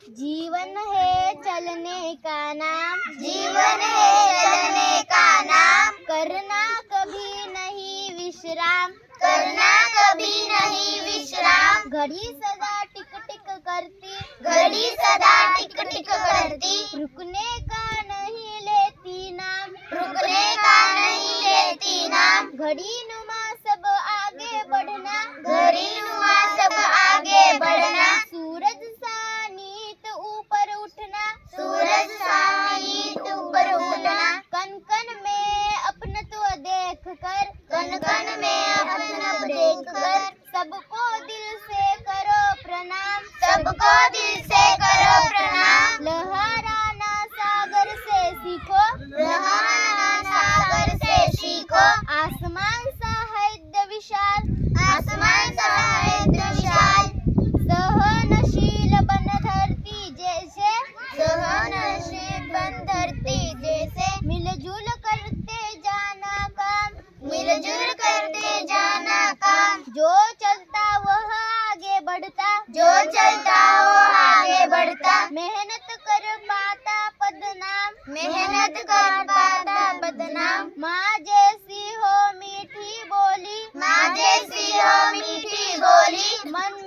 जीवन है चलने का नाम, जीवन है चलने का नाम, करना कभी नहीं विश्राम, करना कभी नहीं विश्राम, घड़ी सदा टिक टिक करती, घड़ी सदा टिक टिक करती, रुकने का नहीं लेती नाम, रुकने का नहीं लेती नाम, घड़ी नुमा सब आगे बढ़ना, घड़ी नुमा सब आगे बढ़ना, सूरज सा नीत ऊपर उठना, सूरज सा नीत ऊपर उठना, कन कन में अपनत्व देख कर, कन कन में अपना देख कर, सबको दिल से करो प्रणाम, सबको दिल से करो प्रणाम, लहराना सागर से सीखो, लहराना सागर से सीखो, आसमान सा है विशाल, आसमान सा है विशाल, सहनशील बन धरती जैसे, सहनशील बन धरती जैसे, मिलजुल करते जाना काम, मिलजुल करते जाना काम, जो चलता वह आगे बढ़ता, जो चलता वो आगे बढ़ता, मेहनत कर पाता पदनाम, मेहनत कर पाता बदनाम, माँ जैसी हो मीठी बोली, माँ जैसी हो मीठी बोली, मन